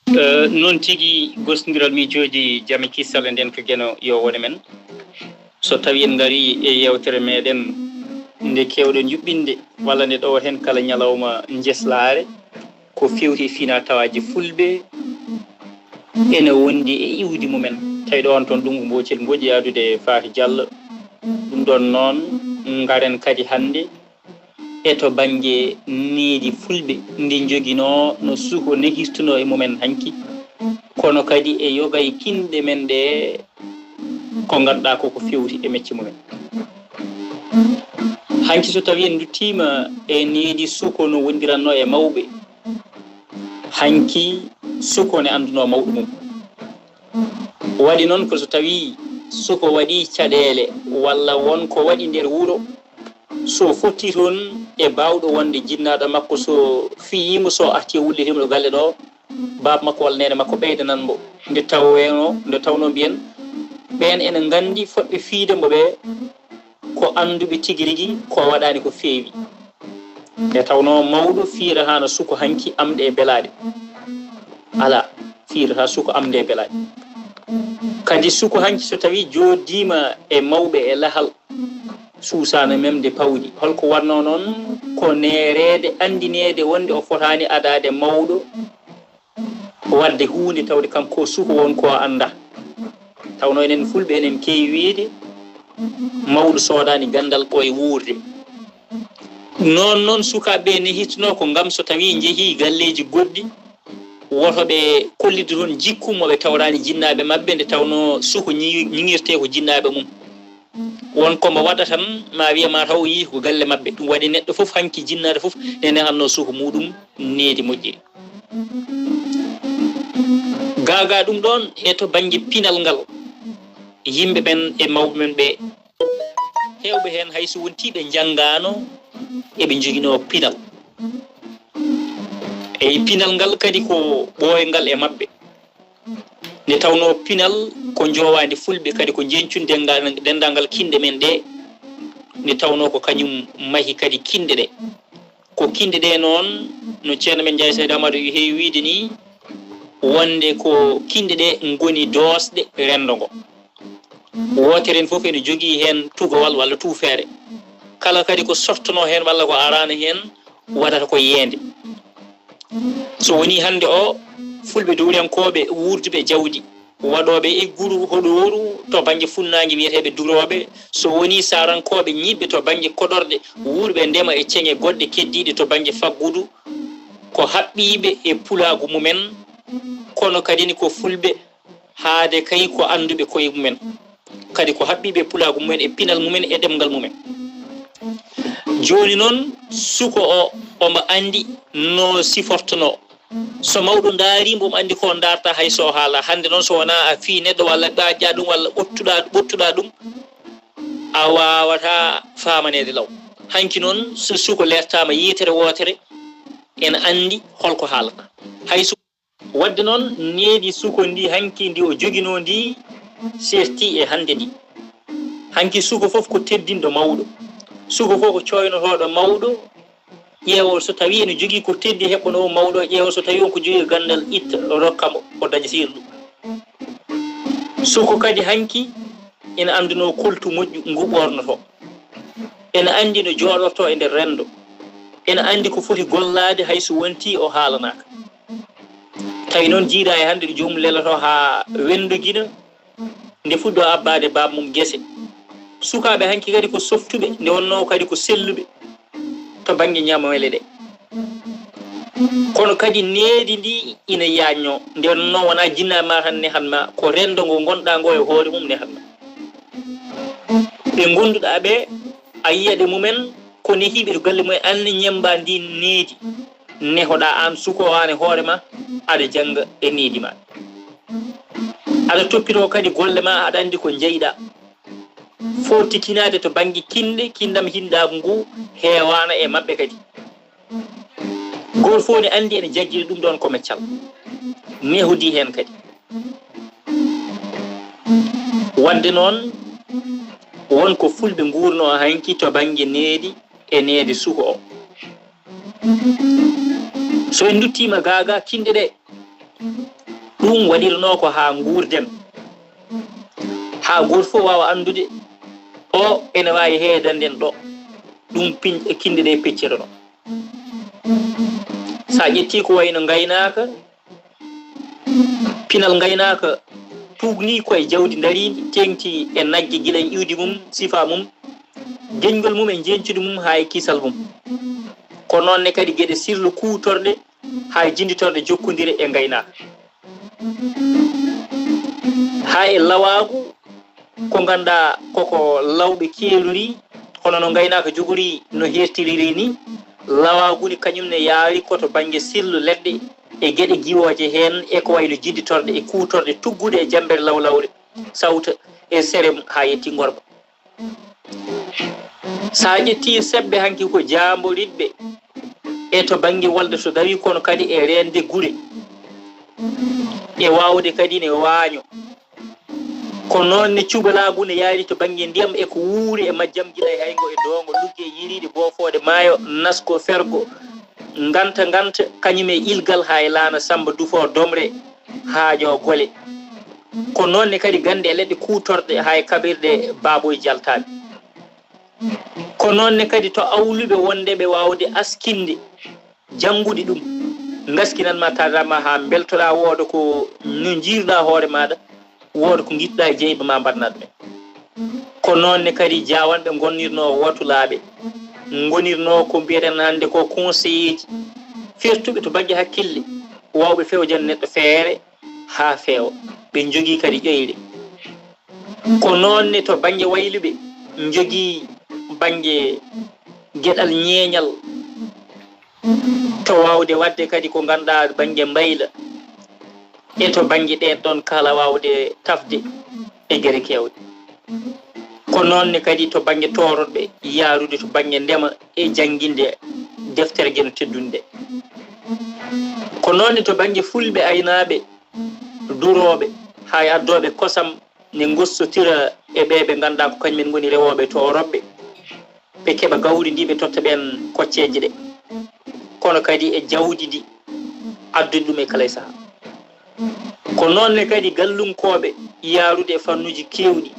non tigi gosdiral miijoji jami kissal nden ko geno yo wone men so tawi en ngari e yewtere meɗen nde kewɗen juɓɓinde walla nde ɗo hen kala ñalawma jeslare ko fewti fina tawaji fulɓe ene wondi e iwdi mumen tawi ɗo on toon ɗum mbocel mboji yadude Faty Diallo ɗum ɗon noon garen kadi hande e to banggue needi fulɓe ndi joguino no suuko nehistuno e mumen hanki kono kadi e yogay kinde men ɗe ko ganduɗa koko fewti e mecce mumen hanki so tawi en duttima e needi suuko no wondiranno e mawɓe hanki suuko ne anduno mawɗo mum waɗi noon ko so tawi suuko waɗi caɗele walla wonko waɗi nder wuuro so fotti toon e bawɗo wonde jinnaɗo makko so fiyimo so arti wullitimo ɗo galle ɗo baba makko walla nene makko ɓeydanan mo nde tawno mbiyen ɓen ene gandi foɗɓe fiidemo ɓe ko anduɓe tigui rigui ko waɗani ko feewi nde tawno mawɗo fiirata no suuko hanki amɗe e beelaɗe ala fiirata suuko amde e beelaɗe kadi suuko hanki so tawi joddima e mawɓe e lahal suusano memde pawdi holko wanno noon ko nerede andinede wonde o fotani adade mawɗo wadde hunde tawde kanko suuko wonko anda tawno enen fulɓe enen kewi wiide mawɗo sodani gandal ɓoye wuurde noon sukaɓe ne hittuno ko gam so tawi jeehi galleji goɗɗi wotoɓe kollide toon jikku moɓe tawrani jinnaɓe mabɓe nde tawno suuko ñiŋirte ko jinnaɓe mum wonko mo waɗa tan ma wiya ma taw yi ko galle mabɓe ɗum waɗi neɗɗo foof hanki jinnaɗo foof nene hanno suuko muɗum needi moƴƴiri gaga ɗum ɗon e to banggue pinal ngal yimɓe ɓen e mawɓe men ɓe hewɓe hen hayso wontiɓe janggano eɓe joguino pinal eyi pinal ngal kadi ko ɓoyngal e mabɓe nde tawno pinal ko jowadi fulɓe kadi ko jencun dendagal kinde men ɗe nde tawno ko kañum mahi kadi kinde ɗe ko kinde ɗe noon no ceerno men Ndiaye Saydou Amadou heewi wiide ni wonde ko kinde ɗe goni doosɗe rendo ngo wotere en foof ene jogui hen tugowal walla tuufere kala kadi ko softono hen walla ko arano hen waɗata ko yende so woni hande o fulɓe dowriyankoɓe wurduɓe jawdi waɗoɓe e guru hoɗoru to banggue funnague wiyeteɓe duroɓe so woni sarankoɓe ñiɓɓe to banggue koɗorɗe wurɓe ndema e ceŋe goɗɗe keddiɗe to banggue faggudu ko haɓɓiɓe e pulagu mumen kono kadini ko fulɓe haade kay ko anduɓe koye mumen kadi ko haɓɓiɓe pulagu mumen e pinal mumen e ɗemgal mumen joni noon suko o omo andi no sifortono so mawɗo daarimo omo andi ko darta hayso haala hande noon so wona a fi neɗɗo walla ɓaƴƴa ɗum walla ɓottuɗa ɗum a wawata famanede law hanki noon so suko lertama yitere wotere ene andi holko haalata hayso wadde noon needi suko ndi hanki ndi o joguino ndi serti e hande ndi hanki suko foof ko teddinɗo mawɗo suko fof ko coynotoɗo mawɗo ƴeewo so tawi ene jogui ko teddi heɓɓono mawɗo ƴeewo so tawi on ko jogui gandal itta rokkamo o daña sirlu suko kadi hanki ene anduno koltu moƴƴu ngu ɓornoto ene andi no joɗorto e nder rendo ene andi ko foti gollade hayso wonti o haalanaka tawi noon jiiɗa e hande ɗo jomum leloto ha wendoguina nde fuɗɗo abbade baba mum guese sukaɓe hanki kadi ko softuɓe nde wonno kadi ko selluɓe to banggue ñamamele ɗe kono kadi needi ndi ina yañño nde wonno wona jinnaɓe ma tan nehatma ko rendo ngo gonɗa ngo e hoore mum nehatma ɓe gonduɗa ɓe a yiyaɗe mumen ko nehiɓe to galle mumen anne ñemba ndi needi nehoɗa an suko an e hoorema aɗa jangga e needi ma aɗa toppito kadi golle ma aɗa andi ko jeyɗa fortikinade to banggue kindam hinɗagu ngu heewana e mabɓe kadi goto fof ne andi ene jagguiri ɗum ɗon ko meccal nehodi hen kadi wadde noon wonko fulɓe gurno hanki to banggue needi e needi suko o so en duttima gaga kinde ɗe ɗum waɗirno ko ha gurden ha goto fof wawa andude o ene wawi heedanden ɗo ɗum kinde ɗe peccirano sa ƴetti ko wayno gaynaka pinal gaynaka tugni koye jawdi daridi tengti e nagge guila e iwdi mum sifa mum deñgol mum e jencude mum ha e kisal mum ko nonne kadi gueɗe sirlu kutorɗe ha jinditorde jokkodire e gaynaka ha e lawagu ko ganda koko lawɓe keeluri hono no gaynaka jogori no hertiriri ni lawagu ni kañumne yaari koto banggue sirlu leɗɗe e gueɗe giwoje hen e ko wayno jidditorde e kutorde tuggude e jambere lawlawre sawta e sere ha yetti gorba sa ƴetti sebbe hanki ko jamboriɓɓe e to banggue walde to dawi kono kadi e rende guure e wawde kadi ne waaño ko noon ne cuɓalagu ne yaari to banggue ndiyam e ko wuuri e majjam guila e haygo e dongo lugge yiriɗe bofode maayo nasko fergo ganta kañum e ilgal ha e laana samba dufo domre haajo gole ko noonne kadi gande e leɗɗe kutorɗe ha e kaɓirɗe baboye jaltaɓe ko noonne kadi to awluɓe wondeɓe wawde askinde janngude ɗum gaskinanma tadama ha beltoɗa wooda ko no jiirɗa hoore maɗa wooda ko guittuɗa e jeyba ma mbaɗna ɗumen ko noonne kadi jawanɓe gonnirno watulaɓe gonirno ko mbiyeten hande ko conseiller ji firtuɓe to banggue hakkille wawɓe fewjan neɗɗo feere ha feewa ɓe jogui kadi ƴoyre ko noonne to banggue wayluɓe jogui banggue gueɗal ñeeñal to wawde wadde kadi ko ganduɗa banggue mbayla e to banggue ɗen ɗon kala wawde tafde e guere kewɗe ko noonne kadi to banggue toroɗɓe yaarude to banggue ndema e jangguinde deftere gueno teddunde ko noonne to banggue fulɓe aynaɓe duroɓe ha addoɓe kosam ne gossotira e ɓe ganduɗa ko kañumen goni rewoɓe toroɓɓe ɓe keeɓa gawri ndi ɓe totta ɓen kocceje ɗe kono kadi e jawdi ndi addude ɗum e kala e saaha ko noonne kadi gallumkoɓe yaarude e fannuji kewɗi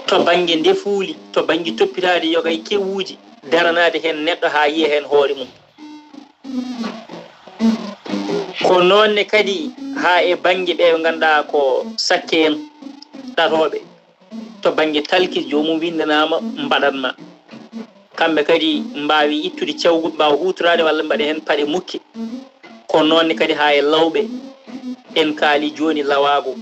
to banggue ndefuuli to banggue toppitade yoga e kewuji daranade hen neɗɗo ha yiya hen hoore mum ko noonne kadi ha e banggue ɓe ganduɗa ko sakke en ɗatoɓe to banggue talkis jomum windanama mbaɗatma kamɓe kadi mbawi ittude cawgu mbawa hutorade walla mbaɗa hen paaɗe mukke ko noonne kadi ha e lawɓe en kaali joni lawago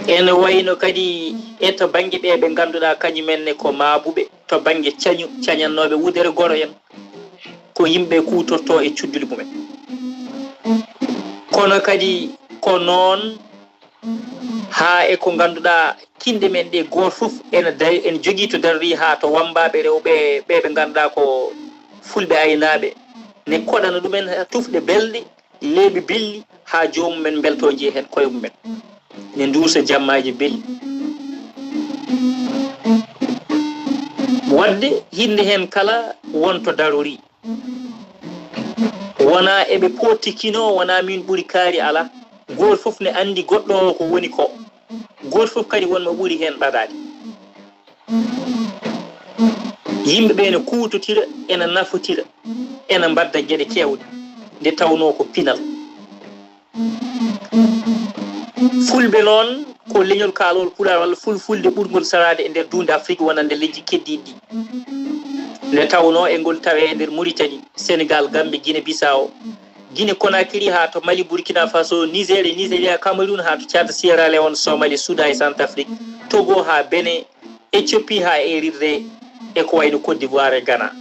ene wayno kadi e to banggue ɓe ganduɗa kañumenne ko maabuɓe to banggue cañannoɓe wudere goro en ko yimɓe kutorto e cuddule mumen kono kadi ko noon ha e ko ganduɗa kinde men ɗe goto foof ene jogui to darori ha to wambaɓe rewɓe ɓe ganduɗa ko fulɓe aynaɓe ne koɗana ɗumen tufɗe belɗe leeɓi belli ha jomumen beltoji hen koye mumen ne duusa jammaji belli wadde hinde hen kala wonto darori wona eɓe potikino wona min ɓuuri kaari ala goto foof ne andi goɗɗo ko woni ko goto foof kadi wonmo ɓuuri hen ɗaɗade yimɓeɓe ne kutotira ene nafotira ene mbadda gueɗe kewɗe nde tawno ko pinal fulɓe noon ko leñol kaalol puɗar walla fulfulde ɓurgol sarade e nder dunde Afrique wonande leydi keddiɗi nde tawno e ngol tawe e nder Mauritanie Sénégal Gambie Guinée Bissau Guinée Conakry ha to Mali Burkina Faso Niger e Nigéria Cameroun ha to Tchad Sierra Leone Somalie Soudan e Centrafrique Togo ha Benin Éthiopie ha Érythrée e ko wayno Côte d'Ivoire e Ghana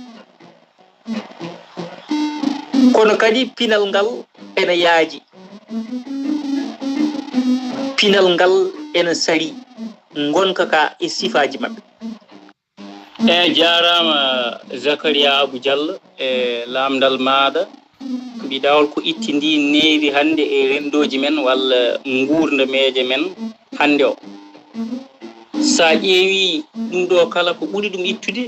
kono kadi pinal ngal ene yaaji pinal ngal ene sari gonka ka e sifaji mabɓe jarama Zakaria Abou Diallo e lamdal maɗa mbidawol ko itti ndi neewi hande e rendoji men walla gurdameje men hande o sa ƴeewi ɗum ɗo kala ko ɓuri ɗum ittude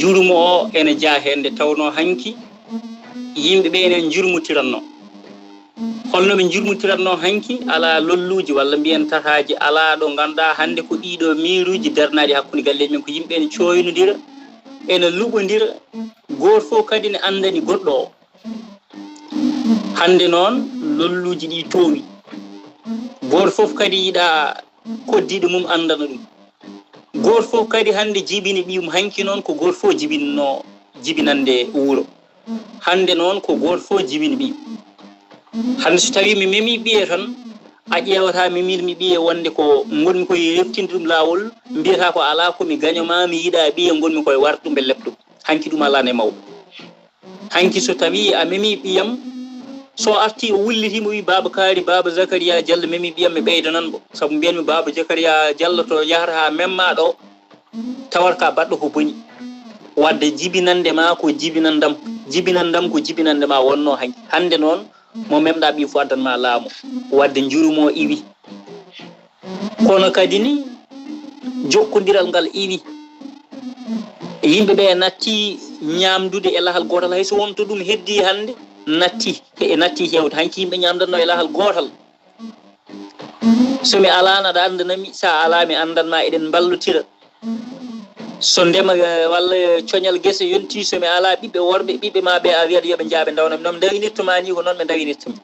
jurumo o ene jaa hen nde tawno hanki yimɓeɓe enen jurmotiranno holno ɓe jurmutiratno hanki ala lolluji walla mbiyen tataji ala ɗo ganda hande ko ɗiɗo miruji darnaɗi hakkude galleji men ko yimɓe ne coynodira ene luɓodira goto fof kadi ne andani goɗɗo o hande noon lolluji ɗi towi goto fof kadi yiiɗa koddiɗo mum andana ɗum goto fof kadi hande jibini ɓiyum hanki noon ko goto fof jibinno jibinande wuuro hande noon ko goto fof jibini ɓiyum hande so tawi mi memi ɓiye tan a ƴewata memirmi ɓiye wonde ko gonmi koye reftinde ɗum lawol mbiyata ko ala komi gañoma mi yiiɗa ɓiye gonmi koye warta ɗum e lepɗum hanki ɗum alane mawɗo hanki so tawi a memi ɓiyam so arti o wullitimo wi baba kaari baba Zakaria Diallo memi ɓiyam mi ɓeydananmo saabu mbiyanmi baba Zakaria Diallo to yahata ha memma ɗo tawat ka baɗɗo ko booni wadde jibinande ma ko jibinandam ko jibinande ma wonno hanki hande noon mo memɗa ɓi fo addanma laamu wadde jurumo iwi kono kadi ni jokkodiral ngal iwi yimɓeɓe natti ñamdude e lahal gotal hayso wonto ɗum heddi hande natti hewde hanki yimɓe ñamdanno e lahal gotal somi alano aɗa andanami sa ala mi andanma eɗen ballotira so ndema walla coñal guese yonti somi ala ɓiɓɓe worɓe ɓiɓɓe ma ɓe a wiyata yooɓe jaaɓe dawnami noon dawinirtoma ni ko noon ɓe dawinirtami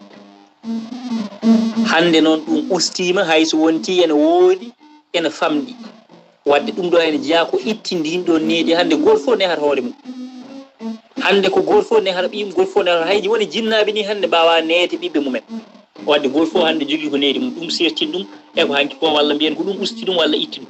hande noon ɗum ustima hayso wonti ene woodi ene famɗi wadde ɗum ɗo ene jeeya ko ittindi ɗin ɗo needi hande goto fof nehata hoore mum hande ko goto fof nehata ɓiyum goto fof nehata hayji woni jinnaɓe ni hande mbawa neede ɓiɓɓe mumen wadde goto fof hande jogui ko needi mum ɗum sertin ɗum e ko hanki ko walla mbiyen ko ɗum usti ɗum walla itti ɗum